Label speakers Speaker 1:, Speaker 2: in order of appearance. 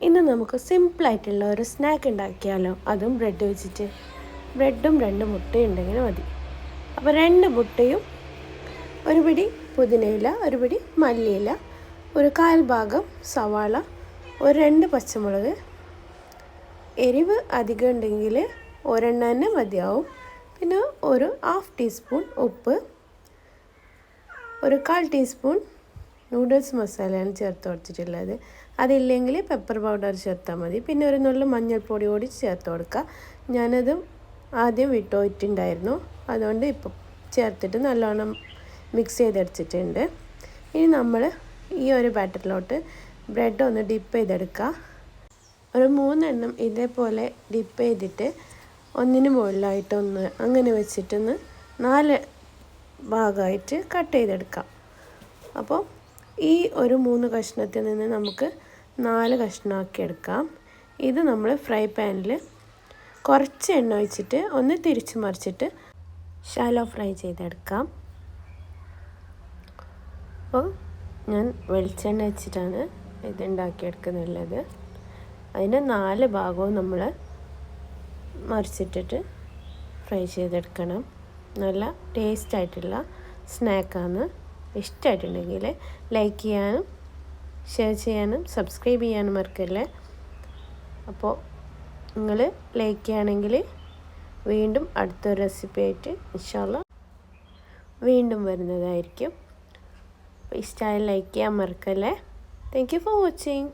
Speaker 1: ഇന്ന് നമുക്ക് സിമ്പിളായിട്ടുള്ള ഒരു സ്നാക്ക് ഉണ്ടാക്കിയാലോ, അതും ബ്രെഡ് വെച്ചിട്ട്. ബ്രെഡും 2 മുട്ടയും ഉണ്ടെങ്കിൽ മതി. അപ്പോൾ 2 മുട്ടയും, ഒരു പിടി പുതിനയില, ഒരു പിടി മല്ലിയില, ഒരു 1/4 ഭാഗം സവാള, ഒരു 2 പച്ചമുളക്. എരിവ് അധികം ഉണ്ടെങ്കിൽ ഒരെണ്ണം തന്നെ മതിയാവും. പിന്നെ ഒരു 1/2 ടീസ്പൂൺ ഉപ്പ്, ഒരു 1/4 ടീസ്പൂൺ നൂഡിൽസ് മസാലയാണ് ചേർത്ത് കൊടുത്തിട്ടുള്ളത്. അതില്ലെങ്കിൽ പെപ്പർ പൗഡർ ചേർത്താൽ മതി. പിന്നെ ഒരു നുള്ളു മഞ്ഞൾപ്പൊടി കൂടി ചേർത്ത് കൊടുക്കുക. ഞാനത് ആദ്യം വിട്ടുപോയിട്ടുണ്ടായിരുന്നു, അതുകൊണ്ട് ഇപ്പോൾ ചേർത്തിട്ട് നല്ലോണം മിക്സ് ചെയ്തെടുത്തിട്ടുണ്ട്. ഇനി നമ്മൾ ഈ ഒരു ബാറ്ററിലോട്ട് ബ്രെഡ് ഒന്ന് ഡിപ്പ് ചെയ്തെടുക്കുക. ഒരു 3 എണ്ണം ഇതേപോലെ ഡിപ്പ് ചെയ്തിട്ട് ഒന്നിന് മുകളിലായിട്ടൊന്ന് അങ്ങനെ വെച്ചിട്ടൊന്ന് 4 ഭാഗമായിട്ട് കട്ട് ചെയ്തെടുക്കാം. അപ്പോൾ ഈ ഒരു 3 കഷ്ണത്തിൽ നിന്ന് നമുക്ക് 4 കഷ്ണമാക്കി എടുക്കാം. ഇത് നമ്മൾ ഫ്രൈ പാനിൽ കുറച്ച് എണ്ണ ഒഴിച്ചിട്ട് ഒന്ന് തിരിച്ച് മറിച്ചിട്ട് ഷാലോ ഫ്രൈ ചെയ്തെടുക്കാം. അപ്പോൾ ഞാൻ വെളിച്ചെണ്ണ വെച്ചിട്ടാണ് ഇത് ഉണ്ടാക്കിയെടുക്കുന്നുള്ളത്. അതിൻ്റെ 4 ഭാഗവും നമ്മൾ മറിച്ചിട്ടിട്ട് ഫ്രൈ ചെയ്തെടുക്കണം. നല്ല ടേസ്റ്റായിട്ടുള്ള സ്നാക്കാണ്. ഇഷ്ടമായിട്ടുണ്ടെങ്കിൽ ലൈക്ക് ചെയ്യാനും ഷെയർ ചെയ്യാനും സബ്സ്ക്രൈബ് ചെയ്യാനും മറക്കല്ലേ. അപ്പോൾ നിങ്ങൾ ലൈക്ക് ചെയ്യുകയാണെങ്കിൽ വീണ്ടും അടുത്തൊരു റെസിപ്പി ആയിട്ട് ഇൻഷാ അല്ലാഹ് വീണ്ടും വരുന്നതായിരിക്കും. അപ്പോൾ ഇഷ്ടമായി ലൈക്ക് ചെയ്യാൻ മറക്കല്ലേ. Thank you for watching.